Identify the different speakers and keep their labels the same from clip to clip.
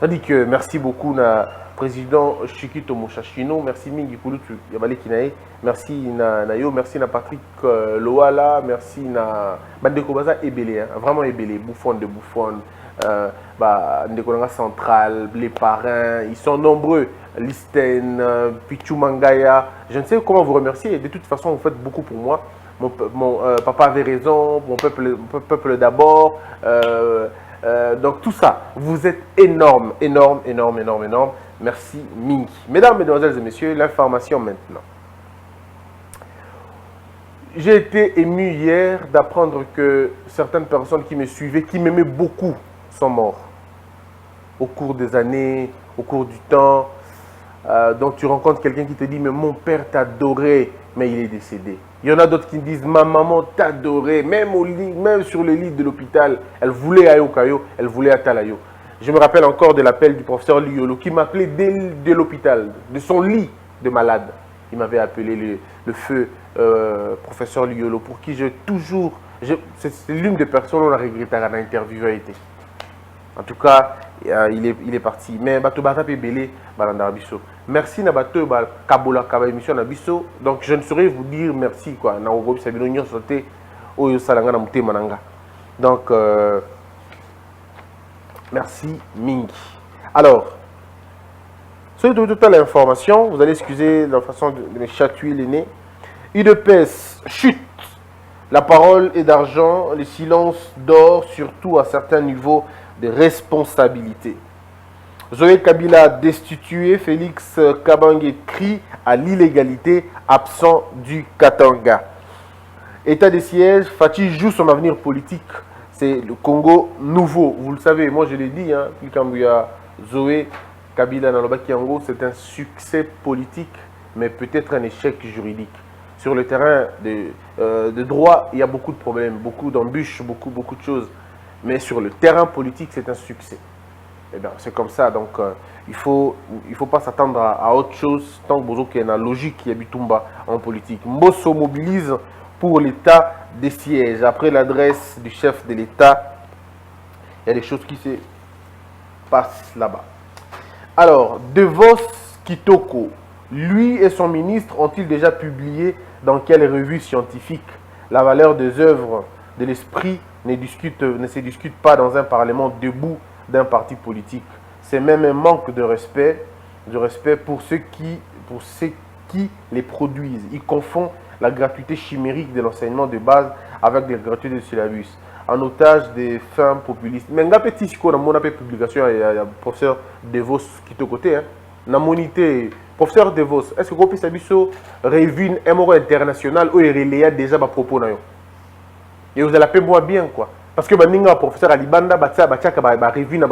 Speaker 1: C'est-à-dire que merci beaucoup na président Chikito Moshashino, merci Mingi Kulutu Yabale Kinae, merci na yo, merci na Patrick Loala, merci na Bandeko Baza Ebele, vraiment Ebele, Bouffon de Bouffon, Ndeko Central, les parrains, ils sont nombreux, Listen, Pichu Mangaya, je ne sais comment vous remercier, de toute façon vous faites beaucoup pour moi. Mon papa avait raison, mon peuple d'abord. Donc tout ça, vous êtes énorme. Merci Mingi. Mesdames, Mesdemoiselles et Messieurs, l'information maintenant. J'ai été ému hier d'apprendre que certaines personnes qui me suivaient, qui m'aimaient beaucoup, sont mortes. Au cours des années, au cours du temps. Donc tu rencontres quelqu'un qui te dit, mais mon père t'adorait, mais il est décédé. Il y en a d'autres qui me disent, ma maman t'adorait, même au lit, même sur le lit de l'hôpital, elle voulait Ayo Kayo, elle voulait Atalayo. Je me rappelle encore de l'appel du professeur Liolo qui m'appelait de l'hôpital, de son lit de malade. Il m'avait appelé le feu professeur Liolo, pour qui j'ai toujours, c'est l'une des personnes qu'on a regretté à l'interview a été. En tout cas, il est parti. Mais Bato Bata Pebele, Balandarabiso. Merci na Bato Kabola Kaba émission Nabiso. Donc je ne saurais vous dire merci quoi. Na Ogobi Sabino Nyon Sote Oyo Salanga na Mute Mananga. Donc merci Mingi. Alors, sur toute l'information, vous allez excuser la façon de me chatouiller les nez. UDPS chute. La parole est d'argent, le silence d'or, surtout à certains niveaux de responsabilité. Zoé Kabila destitué, Félix Kabange crie à l'illégalité, absent du Katanga. État de siège, Fatih joue son avenir politique. C'est le Congo nouveau. Vous le savez, moi je l'ai dit, hein, Zoé Kabila Nalobakiango, c'est un succès politique, mais peut-être un échec juridique. Sur le terrain de droit, il y a beaucoup de problèmes, beaucoup d'embûches, beaucoup de choses. Mais sur le terrain politique, c'est un succès. Eh bien, c'est comme ça. Donc, il faut pas s'attendre à autre chose tant que Bozo qui est dans la logique qui habite en politique. Mbosso mobilise pour l'état des sièges. Après l'adresse du chef de l'État, il y a des choses qui se passent là-bas. Alors, Devos Kitoko, lui et son ministre ont-ils déjà publié dans quelle revue scientifique la valeur des œuvres de l'esprit ne se discute pas dans un parlement debout d'un parti politique. C'est même un manque de respect pour ceux qui les produisent. Ils confondent la gratuité chimérique de l'enseignement de base avec la gratuité du syllabus, en otage des fins populistes. Mais il y a petit publication, il y a le professeur Devos qui est au côté. Dans monité, professeur Devos, est-ce que vous avez revue internationale où il y a déjà des propos? Et vous allez appeler moi bien quoi. Parce que le professeur Alibanda a revue na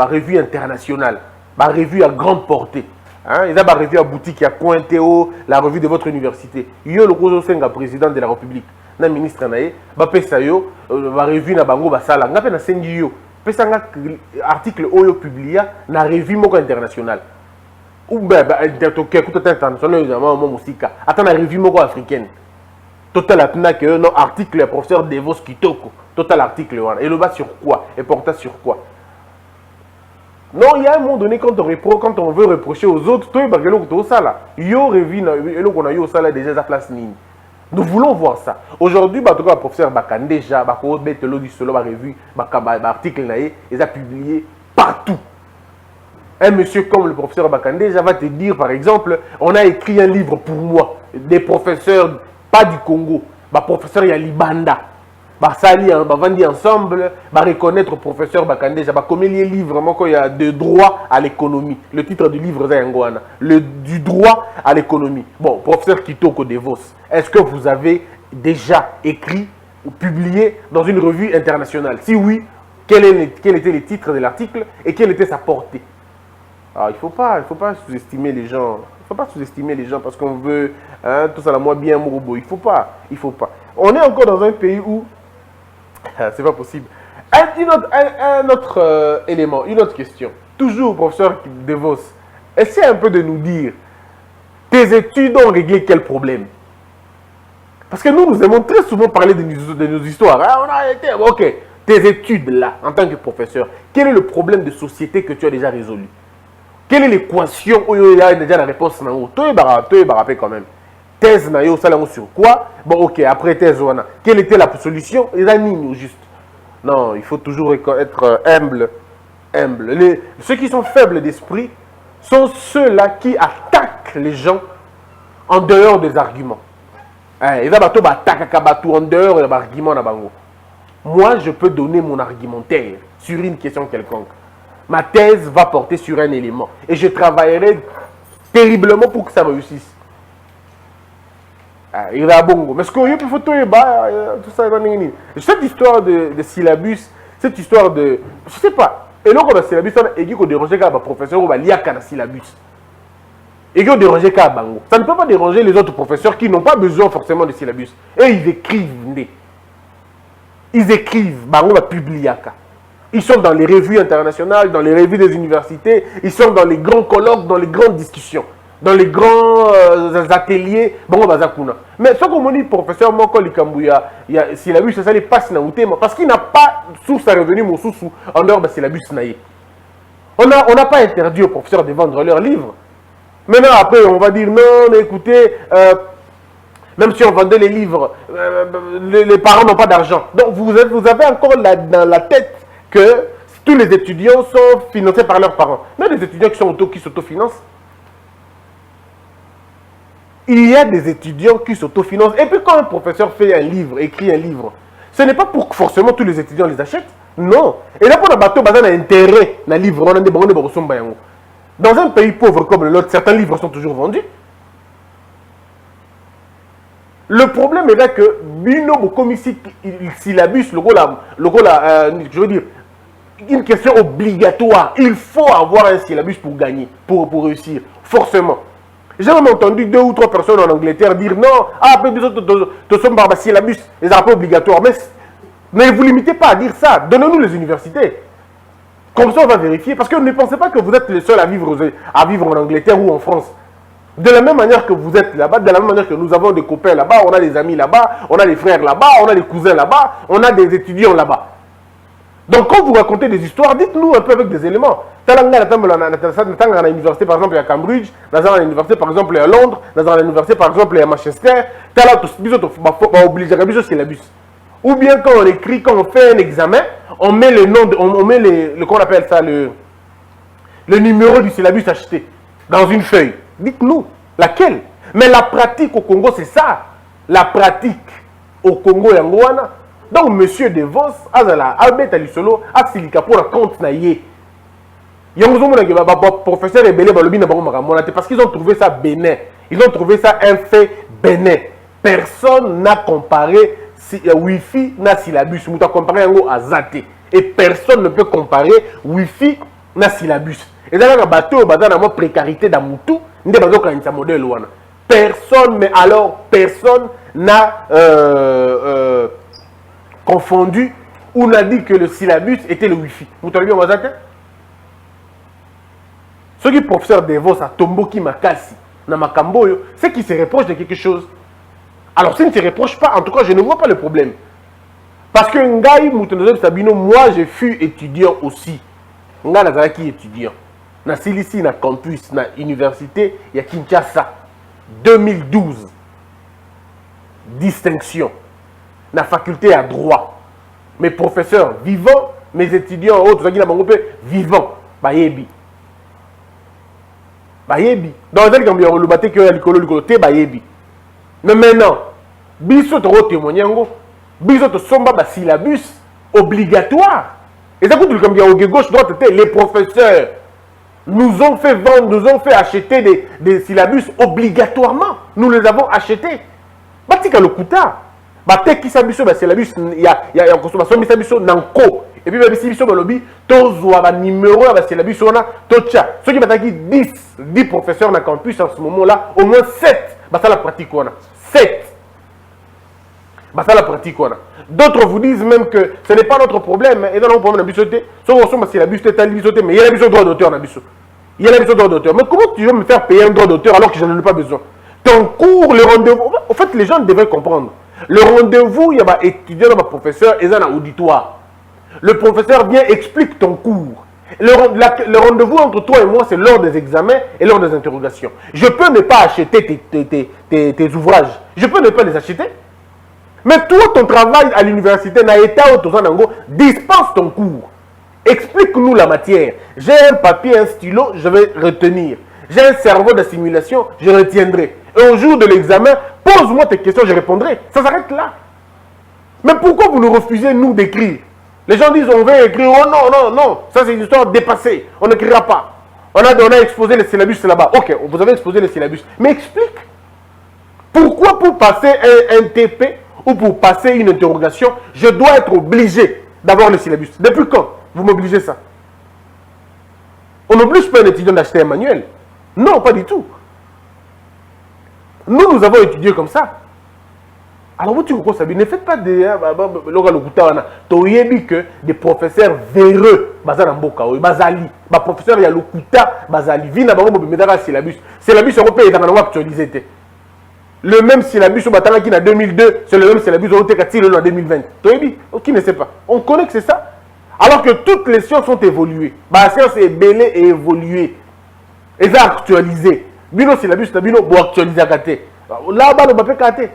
Speaker 1: revue internationale, une revue à grande portée. Hein? Il y a une revue à boutique, à Cointeo, la revue de votre université. Il y a le président de la République, le ministre Naé, la revue na bango basala, nga pe na sengi yo. Pesa nga article oyo publié na revue moko internationale. Ou ben international évidemment musika. Attends la revue moko africaine. Total atna que non article professeur Devos Kitoko. Total article et le bas sur quoi et porta sur quoi. Non, il y a un moment donné quand on veut reprocher aux autres, toi bagelo ça là. Yo revue na elo qu'on a yo ça là déjà sa place ligne. Nous voulons voir ça. Aujourd'hui, le professeur Bakan déjà, revue, article ils ont publié partout. Un monsieur comme le professeur Bakan déjà va te dire, par exemple, on a écrit un livre pour moi, des professeurs, pas du Congo, professeur Yalibanda. Sali, vandi ensemble, reconnaître le professeur Bakan déjà, comme il y a un livre, il y a de droit à l'économie. Le titre du livre, c'est du droit à l'économie. Bon, professeur Kitoko Devos, est-ce que vous avez déjà écrit ou publié dans une revue internationale? Si oui, quel était le titre de l'article et quelle était sa portée? Alors, il ne faut pas sous-estimer les gens. Il ne faut pas sous-estimer les gens parce qu'on veut tout ça, la moi bien Mouroubo. Il ne faut pas. On est encore dans un pays où c'est pas possible. Un autre élément, une autre question. Toujours, professeur Devos, essaie un peu de nous dire, tes études ont réglé quel problème? Parce que nous aimons très souvent parler de nos histoires. On a été, ok, tes études là, en tant que professeur, quel est le problème de société que tu as déjà résolu? Quelle est l'équation où il y a déjà la réponse? Tu es barapé quand même. Thèse, sur quoi? Bon, ok, après thèse, quelle était la solution? Il y a ni juste. Non, il faut toujours être humble. Ceux qui sont faibles d'esprit sont ceux-là qui attaquent les gens en dehors des arguments. En dehors des arguments. Moi, je peux donner mon argumentaire sur une question quelconque. Ma thèse va porter sur un élément. Et je travaillerai terriblement pour que ça réussisse. Il va bon. Mais ce qu'il faut tout ça. Cette histoire de syllabus, cette histoire de. Je sais pas. Et là, on a syllabus, on a dérangé quand le professeur, on va lire qu'un syllabus. Et on a dérangé quand bango. Ça ne peut pas déranger les autres professeurs qui n'ont pas besoin forcément de syllabus. Et ils écrivent. Ils écrivent, bango va publier. Ils sont dans les revues internationales, dans les revues des universités, ils sont dans les grands colloques, dans les grandes discussions, dans les grands ateliers. Bon, mais ce qu'on dit, professeur Moko Likambouya, si la bus, ça les passe dans le parce qu'il n'a pas sous sa revenu, mon sous en dehors de la bus. On n'a pas interdit aux professeurs de vendre leurs livres. Maintenant, après, on va dire non, écoutez, même si on vendait les livres, les parents n'ont pas d'argent. Donc, vous avez encore dans la tête que tous les étudiants sont financés par leurs parents. Mais des étudiants qui s'autofinancent. Il y a des étudiants qui s'autofinancent. Et puis quand un professeur fait un livre, écrit un livre, ce n'est pas pour que forcément tous les étudiants les achètent. Non. Et là, pour un bateau, il y a un intérêt dans le livre. Dans un pays pauvre comme le nôtre, certains livres sont toujours vendus. Le problème est là que Bino, comme ici, syllabus, je veux dire, une question obligatoire. Il faut avoir un syllabus pour gagner, pour réussir, forcément. J'ai même entendu 2 ou 3 personnes en Angleterre dire non, après nous autres, nous sommes par syllabus, les pas obligatoires. Mais ne vous limitez pas à dire ça. Donnez-nous les universités. Comme ça, on va vérifier. Parce que ne pensez pas que vous êtes les seuls à vivre en Angleterre ou en France. De la même manière que vous êtes là-bas, de la même manière que nous avons des copains là-bas, on a des amis là-bas, on a des frères là-bas, on a des cousins là-bas, on a des étudiants là-bas. Donc quand vous racontez des histoires, dites-nous un peu avec des éléments. Dans l'université par exemple à Cambridge, dans l'université par exemple à Londres, dans l'université par exemple à Manchester, ou bien quand on écrit, quand on fait un examen, on met le nom, on met qu'on appelle ça, le numéro du syllabus acheté dans une feuille. Dites-nous, laquelle? Mais la pratique au Congo, c'est ça. La pratique au Congo, Yangoana. Donc, monsieur De Vos, Albert Alisolo, Axilika pour la compte naïe. Professeur Ebele Balobina parce qu'ils ont trouvé ça bénin. Ils ont trouvé ça un fait bénin. Personne n'a comparé Wi-Fi na syllabus. Nous avons comparé à Zate. Et personne ne peut comparer Wi-Fi na syllabus. Et dans le bateau, dans la précarité d'Amoutou, personne, mais alors personne n'a confondu ou n'a dit que le syllabus était le Wi-Fi. Vous avez bien Wazake? Ceux qui professeur Devos à Tomboki Makasi, Namakamboyo, c'est qu'ils se reprochent de quelque chose. Alors s'ils ne se reprochent pas, en tout cas, je ne vois pas le problème. Parce que Ngaï Moutonozeb Sabino, moi je fus étudiant aussi. Ngaï Nazaraki étudiant. Na Silici, na campus, na université, il y a Kinshasa. 2012. Distinction. Na faculté à droit. Mes professeurs vivants, mes étudiants autres, vivants. Bayebi. Bayebi. Dans les cas, le baté que l'école Bayebi. Mais maintenant, biso to témoigner biso to somba ba syllabus obligatoire. Et ça coûte comme il y a gauche droite les professeurs nous ont fait vendre, nous ont fait acheter des syllabus obligatoirement. Nous les avons achetés. Batika le kuta. Batek qui s'abisso ba syllabus il y a consommation biso nanko. Et puis biso balobi tozo ba numéro ba syllabus on a tocha. Ceux qui bataki 10 professeurs na campus en ce moment-là, au moins 7 bah ça la pratique on a 7. Bah ça la pratique on a. D'autres vous disent même que ce n'est pas notre problème. Et dans notre problème, c'est la bus mais il y a la droit d'auteur. Il y a la droit d'auteur. Mais comment tu veux me faire payer un droit d'auteur alors que je n'en ai pas besoin? Ton cours, le rendez-vous. En fait, les gens devraient comprendre. Le rendez-vous, il y a des étudiants, des professeurs, et un auditoire. Le professeur vient, explique ton cours. Le rendez-vous entre toi et moi, c'est lors des examens et lors des interrogations. Je peux ne pas acheter tes ouvrages. Je peux ne pas les acheter. Mais toi, ton travail à l'université, dispense ton cours. Explique-nous la matière. J'ai un papier, un stylo, je vais retenir. J'ai un cerveau de simulation, je retiendrai. Et au jour de l'examen, pose-moi tes questions, je répondrai. Ça s'arrête là. Mais pourquoi vous nous refusez, nous, d'écrire? Les gens disent, on veut écrire. Oh non, non, non. Ça, c'est une histoire dépassée. On n'écrira pas. On a exposé les syllabus là-bas. Ok, vous avez exposé les syllabus. Mais explique. Pourquoi pour passer un TP ou pour passer une interrogation, je dois être obligé d'avoir le syllabus? Depuis quand vous m'obligez ça? On n'oblige pas un étudiant d'acheter un manuel. Non, pas du tout. Nous avons étudié comme ça. Alors, vous, ne faites pas des que des professeurs véreux, bazali, professeur il y a le kuta, bazali, vina syllabus. Syllabus européen est actualisé. Le même syllabus au Batalaki en 2002, c'est le même syllabus au Tekatilo en 2020. Qui ne sait pas? On connaît que c'est ça. Alors que toutes les sciences ont évolué. La science est belle et évoluée. Elles ont actualisé. Bino syllabus, bino bo actualiser là-bas, le papier kate.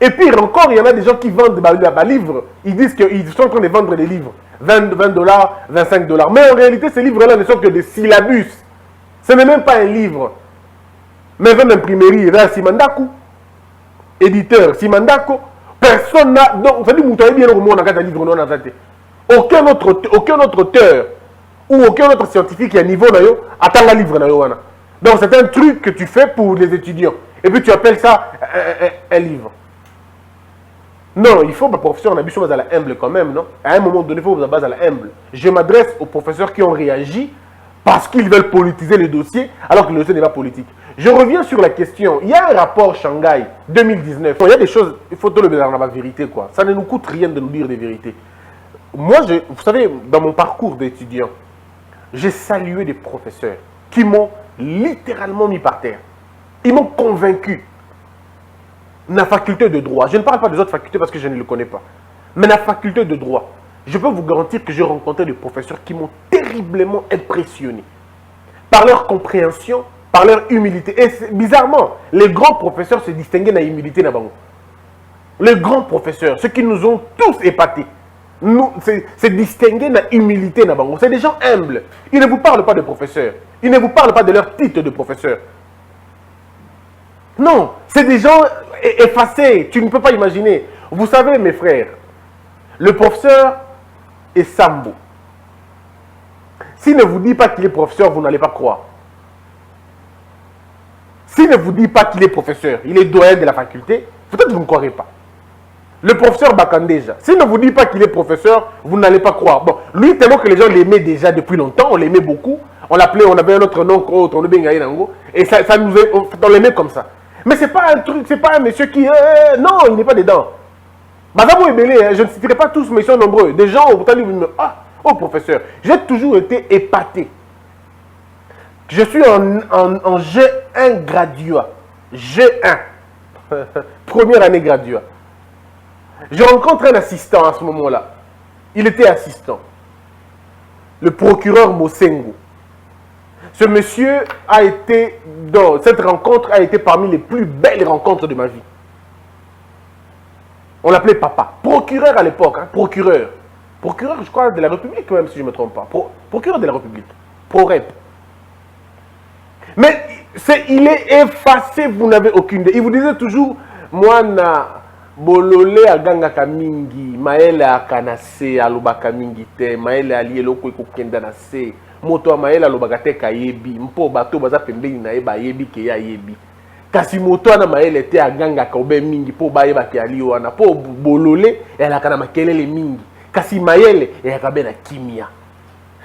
Speaker 1: Et pire encore, il y en a des gens qui vendent des livres. Ils disent qu'ils sont en train de vendre des livres. 20 $, 25 $. Mais en réalité, ces livres-là ne sont que des syllabus. Ce n'est même pas un livre. Mais même imprimerie, il y a Simandaku. Éditeur, Simandako. Personne n'a. Donc, vous savez, vous avez bien le monde dans le livre. Aucun autre auteur ou aucun autre scientifique qui a un niveau attend le livre. Donc, c'est un truc que tu fais pour les étudiants. Et puis, tu appelles ça un livre. Non, il faut, ma professeur, on a besoin de la humble quand même, non? À un moment donné, il faut vous base à la humble. Je m'adresse aux professeurs qui ont réagi parce qu'ils veulent politiser le dossier, alors que le dossier n'est pas politique. Je reviens sur la question. Il y a un rapport Shanghai 2019. Il y a des choses, il faut le dire dans la vérité, quoi. Ça ne nous coûte rien de nous dire des vérités. Moi, vous savez, dans mon parcours d'étudiant, j'ai salué des professeurs qui m'ont littéralement mis par terre. Ils m'ont convaincu. La faculté de droit, je ne parle pas des autres facultés parce que je ne le connais pas, mais la faculté de droit, je peux vous garantir que j'ai rencontré des professeurs qui m'ont terriblement impressionné par leur compréhension, par leur humilité. Et bizarrement, les grands professeurs se distinguaient dans l'humilité. Les grands professeurs, ceux qui nous ont tous épatés, se distinguaient dans l'humilité. C'est des gens humbles. Ils ne vous parlent pas de professeurs. Ils ne vous parlent pas de leur titre de professeur. Non, c'est des gens effacés. Tu ne peux pas imaginer. Vous savez, mes frères, le professeur est Sambo. S'il ne vous dit pas qu'il est professeur, vous n'allez pas croire. S'il ne vous dit pas qu'il est professeur, il est doyen de la faculté, peut-être que vous ne croirez pas. Le professeur Bakandeja, s'il ne vous dit pas qu'il est professeur, vous n'allez pas croire. Bon, lui, tellement que les gens l'aimaient déjà depuis longtemps, on l'aimait beaucoup. On l'appelait, on avait un autre nom, et ça nous on l'aimait comme ça. Mais ce n'est pas un truc, c'est pas un monsieur qui... non, il n'est pas dedans. Bazabo est belé, je ne citerai pas tous, mais ils sont nombreux. Des gens, vous allez me oh professeur, j'ai toujours été épaté. Je suis en G1 graduat. G1. Première année graduat. Je rencontre un assistant à ce moment-là. Il était assistant. Le procureur Mosengo. Ce monsieur a été, dans cette rencontre a été parmi les plus belles rencontres de ma vie. On l'appelait papa. Procureur à l'époque, hein, procureur. Procureur, je crois, de la République, même si je ne me trompe pas. Procureur de la République. Pro-rep. Mais il est effacé, vous n'avez aucune idée. Il vous disait toujours, moi, na bolole aganga kamingi, maele akanase alobaka mingi te, maele alieloko ekokenda na se. Moto maela lobaka te kayebi mpo bato baza pembeni na ye bayebi ke ya yebi kasi moto ana maela te aganga ka obe mingi po bayeba ke ali wana po bolole elaka na makelele mingi kasi maele elaka na kimia.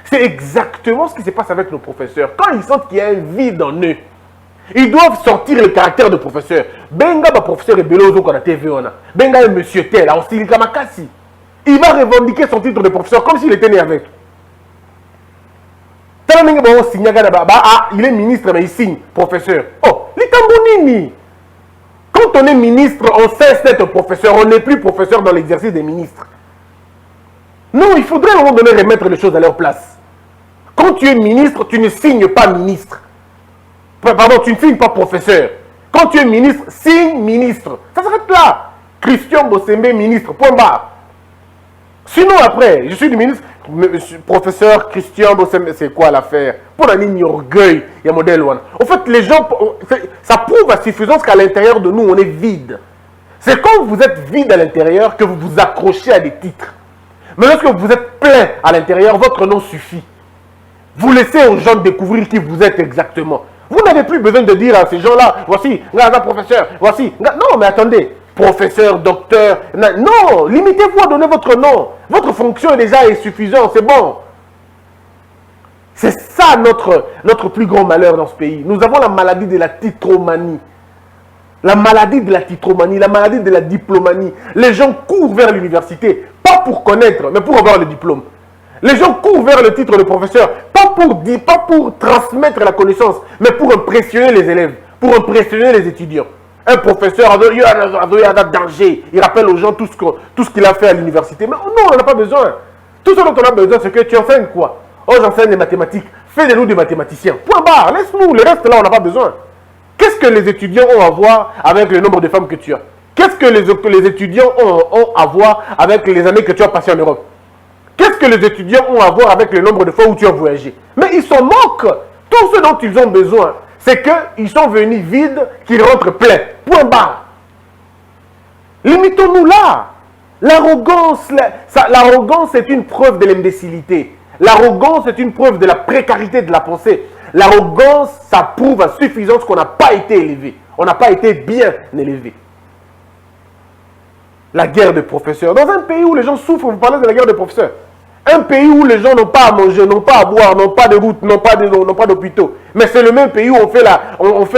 Speaker 1: C'est exactement ce qui se passe avec nos professeurs. Quand ils sentent qu'il y a un vide en eux, ils doivent sortir le caractère de professeur. Benga ba professeur et belozo ko na TV wana. Benga un monsieur tel aussi makasi. Il va revendiquer son titre de professeur comme s'il était né avec. Il est ministre, mais il signe professeur. Oh, l'Itambonini. Quand on est ministre, on cesse d'être professeur. On n'est plus professeur dans l'exercice des ministres. Non, il faudrait à un moment donné remettre les choses à leur place. Quand tu es ministre, tu ne signes pas ministre. Pardon, tu ne signes pas professeur. Quand tu es ministre, signe ministre. Ça s'arrête là. Christian Bossembe, ministre, point barre. Sinon après, je suis le ministre, professeur Christian Bossembe, c'est quoi l'affaire? Pour la ligne orgueil, il y a modèle one. En fait, les gens, ça prouve à suffisance qu'à l'intérieur de nous, on est vide. C'est quand vous êtes vide à l'intérieur que vous vous accrochez à des titres. Mais lorsque vous êtes plein à l'intérieur, votre nom suffit. Vous laissez aux gens découvrir qui vous êtes exactement. Vous n'avez plus besoin de dire à ces gens-là, voici, professeur, voici. Non, mais attendez, professeur, docteur, non, limitez-vous à donner votre nom. Votre fonction est déjà suffisante, c'est bon. C'est ça notre plus grand malheur dans ce pays. Nous avons la maladie de la titromanie. La maladie de la titromanie, la maladie de la diplomanie. Les gens courent vers l'université, pas pour connaître, mais pour avoir le diplôme. Les gens courent vers le titre de professeur, pas pour transmettre la connaissance, mais pour impressionner les élèves, pour impressionner les étudiants. Un professeur, il y a un danger. Il rappelle aux gens tout ce qu'il a fait à l'université. Mais non, on n'en a pas besoin. Tout ce dont on a besoin, c'est que tu enseignes quoi? Oh, j'enseigne les mathématiques. Fais de nous des mathématiciens. Point barre, laisse-nous. Le reste, là, on n'a pas besoin. Qu'est-ce que les étudiants ont à voir avec le nombre de femmes que tu as? Qu'est-ce que les étudiants ont à voir avec les années que tu as passées en Europe? Qu'est-ce que les étudiants ont à voir avec le nombre de fois où tu as voyagé? Mais ils s'en moquent. Tout ce dont ils ont besoin, c'est qu'ils sont venus vides, qu'ils rentrent pleins. Point barre. Limitons-nous là. L'arrogance est une preuve de l'imbécilité. L'arrogance est une preuve de la précarité de la pensée. L'arrogance, ça prouve à suffisance qu'on n'a pas été élevé. On n'a pas été bien élevé. La guerre des professeurs. Dans un pays où les gens souffrent, vous parlez de la guerre des professeurs. Un pays où les gens n'ont pas à manger, n'ont pas à boire, n'ont pas de route, n'ont pas d'hôpitaux. Mais c'est le même pays où on fait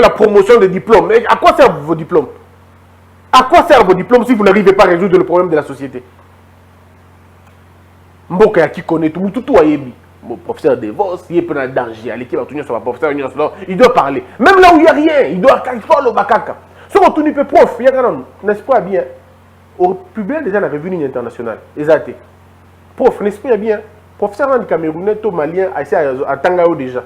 Speaker 1: la promotion des diplômes. Mais à quoi servent vos diplômes? À quoi servent vos diplômes si vous n'arrivez pas à résoudre le problème de la société? Mboka qui connaît tout ayebi. Mon professeur Devos, il est plein de danger. L'équipe va tourner sur ma professeur, il doit parler. Même là où il n'y a rien, il doit faire le bakaka. Si on tourne peu prof, il y a quand même, n'est-ce pas bien? Au public, déjà, on avait vu une internationale. Exactement. Prof, n'est-ce pas bien? Professeur du Camerounais, tout malien, à Tangao déjà.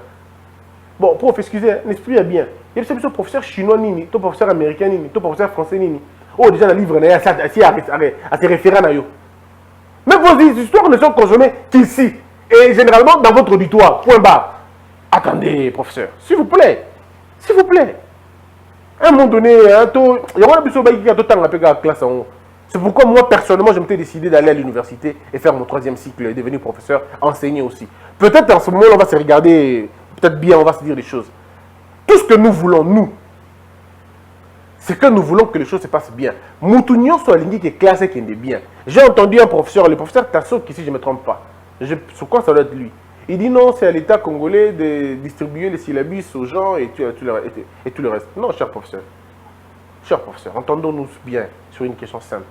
Speaker 1: Bon, prof, excusez, n'est-ce pas bien? Il y a des professeurs chinois, nini, tout professeur américain, nini, tout professeur français, nini. Oh, déjà, le livre, à se référer à yo. Mais vos histoires ne sont consommées qu'ici. Et généralement dans votre auditoire. Point barre. Attendez, professeur. S'il vous plaît. S'il vous plaît. À un moment donné, il y a un classe en haut. C'est pourquoi moi, personnellement, je m'étais décidé d'aller à l'université et faire mon 3e cycle et devenir professeur, enseigner aussi. Peut-être en ce moment, on va se regarder, peut-être bien, on va se dire des choses. Tout ce que nous voulons, nous, c'est que nous voulons que les choses se passent bien. Moutounion soit l'ingé qui est classé qui est bien. J'ai entendu un professeur, le professeur Tasso, qui si je ne me trompe pas, sur quoi ça doit être lui? Il dit non, c'est à l'État congolais de distribuer les syllabus aux gens et tout le reste. Non, cher professeur, entendons-nous bien sur une question simple.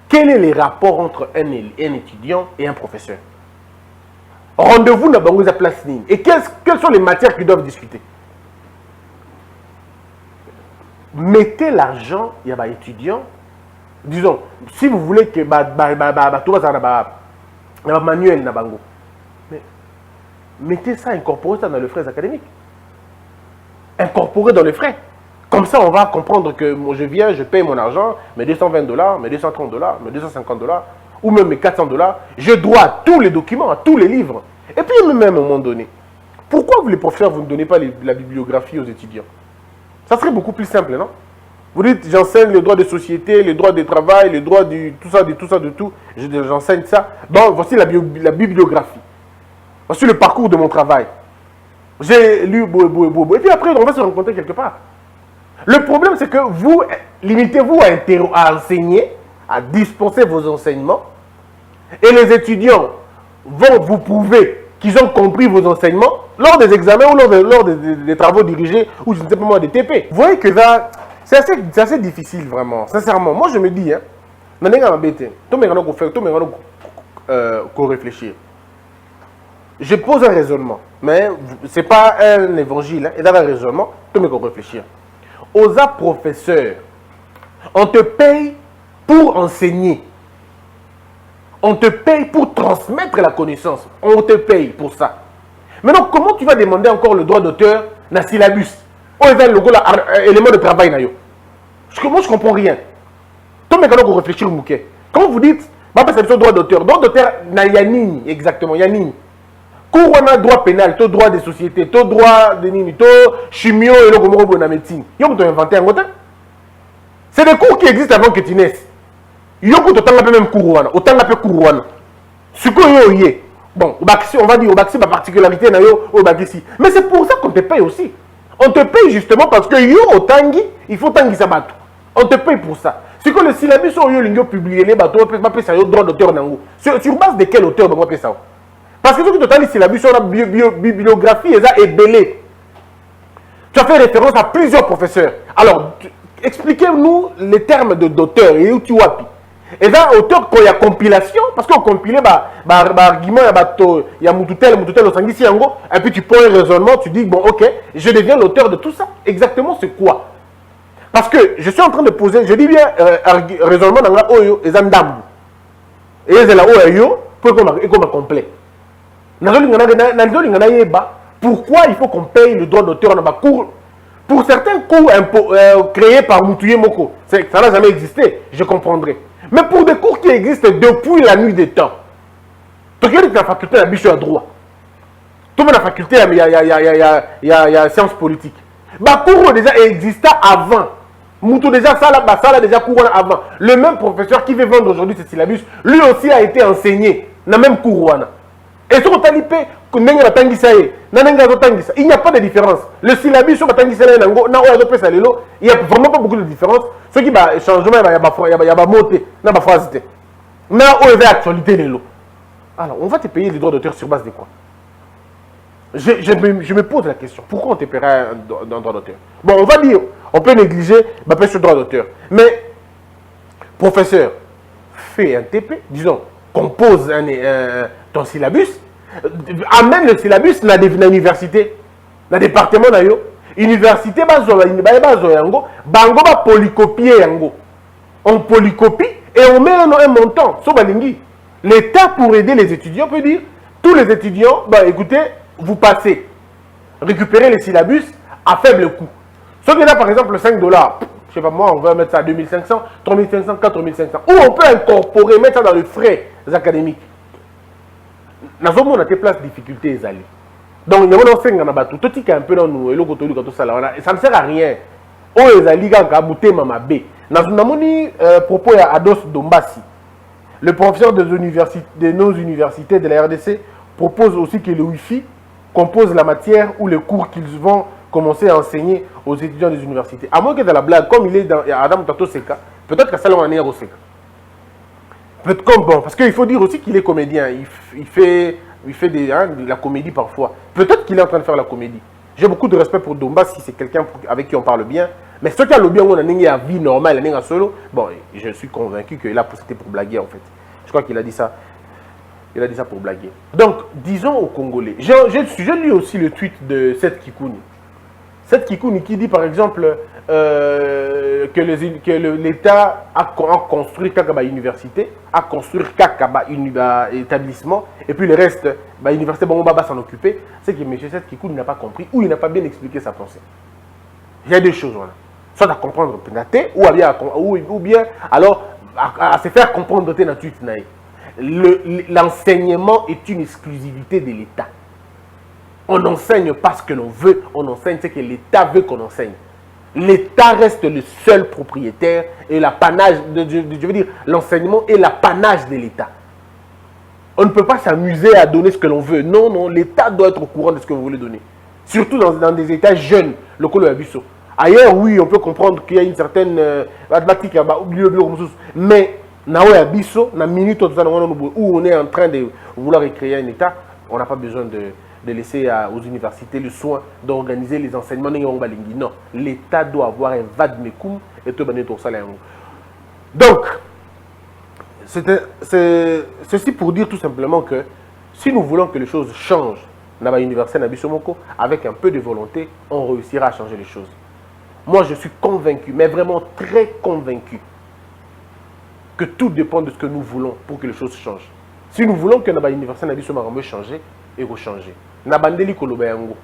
Speaker 1: Quel est le rapport entre un étudiant et un professeur? Rendez-vous dans la place ligne. Et quelles sont les matières qu'ils doivent discuter? Mettez l'argent, il y a des étudiants. Disons, si vous voulez que tout ça manuel, mais mettez ça, incorporez ça dans les frais académiques. Incorporez dans les frais. Comme ça, on va comprendre que moi, je viens, je paye mon argent, mes $220, mes $230, mes $250, ou même mes $400. Je dois tous les documents, à tous les livres. Et puis, même à un moment donné, pourquoi vous, les professeurs, vous ne donnez pas la bibliographie aux étudiants? Ça serait beaucoup plus simple, non? Vous dites, j'enseigne le droit des sociétés, le droit du travail, le droit du tout. J'enseigne ça. Bon, voici la bibliographie. Voici le parcours de mon travail. J'ai lu, et puis après, on va se rencontrer quelque part. Le problème, c'est que vous, limitez-vous à enseigner, à dispenser vos enseignements, et les étudiants vont vous prouver qu'ils ont compris vos enseignements lors des examens ou lors des travaux dirigés, ou je ne sais pas moi, des TP. Vous voyez que ça, c'est assez difficile, vraiment. Sincèrement, moi je me dis, réfléchir. Je pose un raisonnement, mais ce n'est pas un évangile, et dans un raisonnement, tout le monde réfléchir. Aux professeurs, on te paye pour enseigner. On te paye pour transmettre la connaissance. On te paye pour ça. Maintenant, comment tu vas demander encore le droit d'auteur dans le syllabus? On est le élément de travail. Moi, je ne comprends rien. Tout le monde réfléchir au mouquet. Quand vous dites, c'est le droit d'auteur. Droit d'auteur, il y a ni exactement. Il y a ni. Quand on a droit pénal, tu as droit des sociétés, tu as droit de nini, tu as chimio et le médecine. Ils ont inventé un côté. C'est des cours qui existent avant que tu naisses. Ils ont même cours. Autant de cours. Ce qu'on y est. Bon, on va dire, au Baxi, ma particularité, mais c'est pour ça qu'on te paye aussi. On te paye justement parce que yo, au Tangi, il faut Tangi Sabato. On te paye pour ça. C'est que le syllabus, on a publié les bateaux, on peut ça, droit d'auteur. Sur base de quel auteur, on va payer ça? Parce que tout le syllabus, on a bibliographie, et belé. Tu as fait référence à plusieurs professeurs. Alors, expliquez-nous les termes d'auteur et où tu vois. Et là, auteur, quand il y a compilation, parce qu'on compile, argument, il y a Moutoutel au Sangisi Yango, et puis tu prends un raisonnement, tu dis, bon, ok, je deviens l'auteur de tout ça. Exactement, c'est quoi? Parce que je suis en train de poser, je dis bien, raisonnement dans la Oyo et Zandam. Et c'est la Oyo pour qu'on complet. Pourquoi il faut qu'on paye le droit d'auteur dans ma cours? Pour certains cours créés par Moutouye Moko, ça n'a jamais existé, je comprendrai. Mais pour des cours qui existent depuis la nuit des temps, tu regardes que la faculté a bichou à droit. Tout dans la faculté, il y a sciences politiques. Les cours déjà existaient avant. Moutou déjà, ça là déjà cours avant. Le même professeur qui veut vendre aujourd'hui ce syllabus, lui aussi a été enseigné dans le même cours. Et sur le talipé, il n'y a pas de différence. Le syllabus sur le il n'y a vraiment pas beaucoup de différence. Ce qui va changer, il y a monter, il y a phrase. Mais on est actualité. Alors, on va te payer les droits d'auteur sur base de quoi? Je me pose la question. Pourquoi on te paiera un droit d'auteur? Bon, on va dire, on peut négliger ce droit d'auteur. Mais, professeur, fais un TP, disons, compose ton syllabus, amène le syllabus dans l'université, dans le département. L'université, polycopier. On polycopie et on met un montant. L'État, pour aider les étudiants, peut dire, tous les étudiants, écoutez, vous passez, récupérez les syllabus à faible coût. Sauf que là, par exemple, 5 $, je ne sais pas moi, on va mettre ça à 2500, 3500, 4500. Ou on peut incorporer, mettre ça dans les frais académiques. Nous avons des places de difficultés. Donc, il y a un peu dans nous, ça ne sert à rien. Propos à Ados Dombassi. Le professeur de nos universités de la RDC propose aussi que le Wi-Fi compose la matière ou les cours qu'ils vont commencer à enseigner aux étudiants des universités. À moins que dans la blague, comme il est dans Adam Tato Seka, peut-être que ça l'a en au Seka. Bon, parce qu'il faut dire aussi qu'il est comédien. Il fait de la comédie parfois. Peut-être qu'il est en train de faire la comédie. J'ai beaucoup de respect pour Domba si c'est quelqu'un avec qui on parle bien. Mais ce qui a le bien, on a une vie normale, on a solo. Bon, je suis convaincu qu'il a c'était pour blaguer en fait. Je crois qu'il a dit ça. Il a dit ça pour blaguer. Donc, disons aux Congolais. J'ai lu aussi le tweet de Seth Kikouni. Seth Kikouni qui dit par exemple que l'État a construit Kakaba Université, a construit Kakaba établissement, et puis le reste, l'université Baba s'en occuper. C'est que M. Seth Kikouni n'a pas compris ou il n'a pas bien expliqué sa pensée. Il y a deux choses. Voilà. Soit à comprendre ou bien alors à se faire comprendre dans tweet. L'enseignement est une exclusivité de l'État. On n'enseigne pas ce que l'on veut, on enseigne ce que l'État veut qu'on enseigne. L'État reste le seul propriétaire et l'apanage, je veux dire, l'enseignement est l'apanage de l'État. On ne peut pas s'amuser à donner ce que l'on veut. Non, non, l'État doit être au courant de ce que vous voulez donner. Surtout dans des États jeunes, le Colo Abisso. Ailleurs, oui, on peut comprendre qu'il y a une certaine mathématique, mais Naoya Abisso, na minute où on est en train de vouloir créer un État, on n'a pas besoin de laisser aux universités le soin d'organiser les enseignements. Non, l'État doit avoir un vadmekoum et tout le salaire. Donc, ceci pour dire tout simplement que si nous voulons que les choses changent dans l'université Nabisomoko, avec un peu de volonté, on réussira à changer les choses. Moi, je suis convaincu, mais vraiment très convaincu, que tout dépend de ce que nous voulons pour que les choses changent. Si nous voulons que l'université n'a pas changé, et rechanger. Nabandeli koloba yango.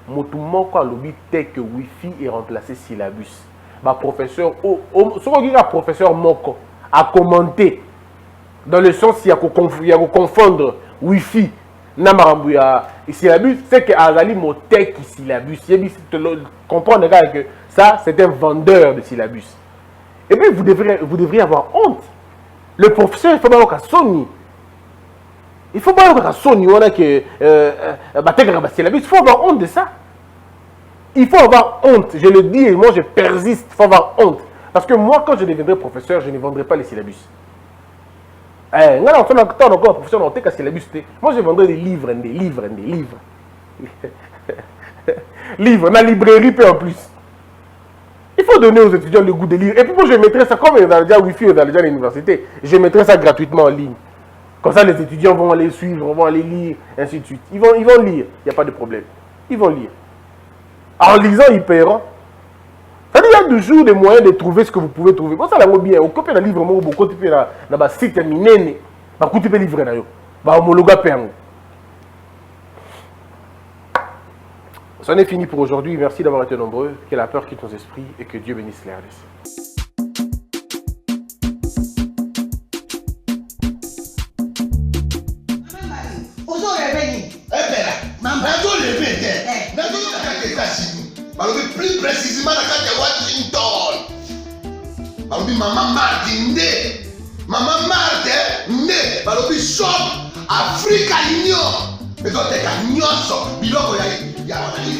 Speaker 1: Motu moko alobi te que Wi-Fi est remplacé syllabus. Ba professeur professeur moko a commenté dans le sens il y a confondre Wi-Fi na marambu ya syllabus, c'est que azali motek syllabus. Comprendre que ça c'est un vendeur de syllabus. Et puis vous devriez avoir honte. Le professeur il faut pas que Sony. Il faut pas que Sony on a que il faut avoir honte de ça. Il faut avoir honte, je le dis et moi je persiste, il faut avoir honte. Parce que moi quand je deviendrai professeur, je ne vendrai pas les syllabus. Encore professeur dans syllabus. Moi je vendrai des livres. Livres, dans la librairie peu en plus. Il faut donner aux étudiants le goût de lire. Et puis moi je mettrai ça comme dans le Wi-Fi ou dans l'université. Je mettrai ça gratuitement en ligne. Comme ça les étudiants vont aller suivre, vont aller lire, ainsi de suite. Ils vont lire, il n'y a pas de problème. Ils vont lire. En lisant, ils paieront. C'est-à-dire qu'il y a toujours des moyens de trouver ce que vous pouvez trouver. Bon, ça l'a bien. On copie le livre, on copie le site terminé. On copie le livre. On homologue le c'en est fini pour aujourd'hui. Merci d'avoir été nombreux. Que la peur quitte nos esprits et que Dieu bénisse les RDC.
Speaker 2: Plus précisément dans le Washington. Maman Martin né. Maman Martin né. Balobi shop Africa Union. Mais quand tu es nyonso, biloko ya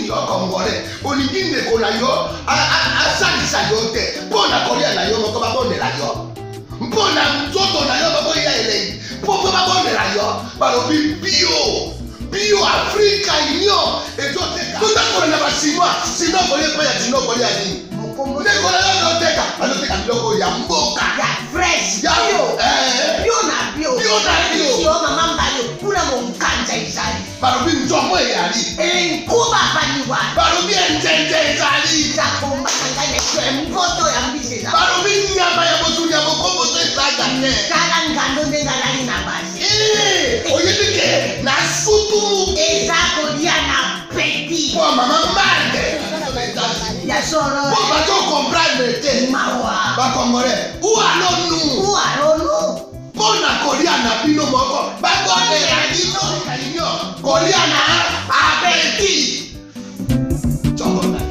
Speaker 2: yo congolais. Olingi ne kola yo asalisa yo te. Pona kolia na yo moko ba bondela yo. Mpona nzoto na yo bako ya elei. Poko ba bondela yo. Balobi bio Africa Union. Et toi tu es na ba chinois. Sinon kolia pa ya chinois kolia ni. Nekola yo teka. Aloteka biloko ya mboka.
Speaker 3: Ya fresh. Ya bio na bio.
Speaker 2: Bio na bio.
Speaker 3: Yo mama mbayo. Kuna monkanja izali.
Speaker 2: Balobi nzomo eyali.
Speaker 3: Nkuba baniwa.
Speaker 2: Balobi enjenje ezali.
Speaker 3: Zakomba kangane kwe mpoto ya mbise za.
Speaker 2: Balobi nyama ya motu ya mokombo to ezaga ne.
Speaker 3: Kala ngando ndenga lali na basi.
Speaker 2: Oyebike na sutu.
Speaker 3: Ezako dia na peti.
Speaker 2: Po mama mande.
Speaker 3: Ya solo.
Speaker 2: Po bato comprendre te.
Speaker 3: Mawa.
Speaker 2: Ba Congolais. Où allons-nous?
Speaker 3: Où allons-nous?
Speaker 2: Pona kolia na bino moko. Ba kone ya dino kalinyo. Kolia na abeti. Choko na yo.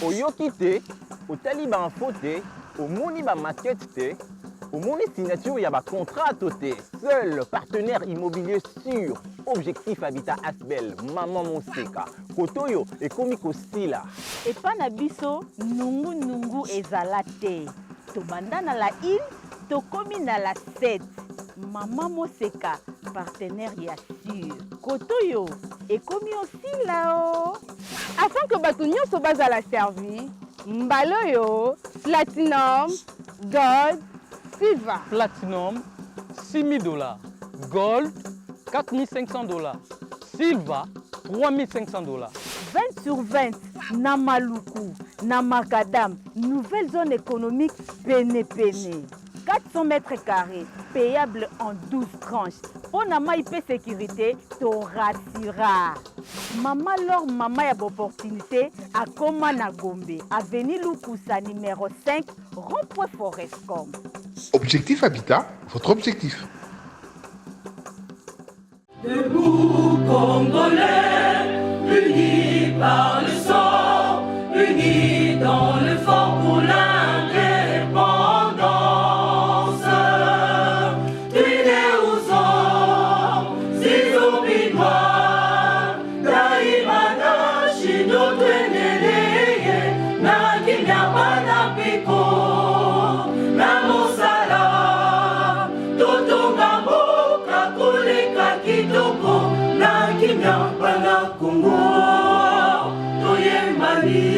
Speaker 4: Oyoki te, otali ba info te, omoni ba maquette te, omoni signature ya ba contrat te. Seul partenaire immobilier sûr, Objectif Habitat Asbel, Maman Moseka. Kotoyo ekomi kosila.
Speaker 5: Epa na biso nungu ezala te. Tobanda na la île, tokomi na la 7. Maman Moseka, partenaire ya sûr. Kotoyo ekomi osila o.
Speaker 6: Afin que bato nyonso bazala servi, mbaloyo, platinum, gold, silver.
Speaker 7: Platinum, $6,000. Gold, $4,500. Silver, $3,500.
Speaker 5: 20 sur 20, na Maluku, na Macadam, nouvelle zone économique Pene. 400 mètres carrés, payable en 12 tranches. Pour na maïpe sécurité, to rassura. Maman Laure, maman y a d'opportunité à Koma na Gombe, avenue Lukusa numéro 5, rond-point Forestcom.
Speaker 8: Objectif Habitat, votre objectif.
Speaker 9: Debout Congolais, unis par le sang, unis dans le fort pour l'indépendance. kitoko na kimia bana Kongo toyembani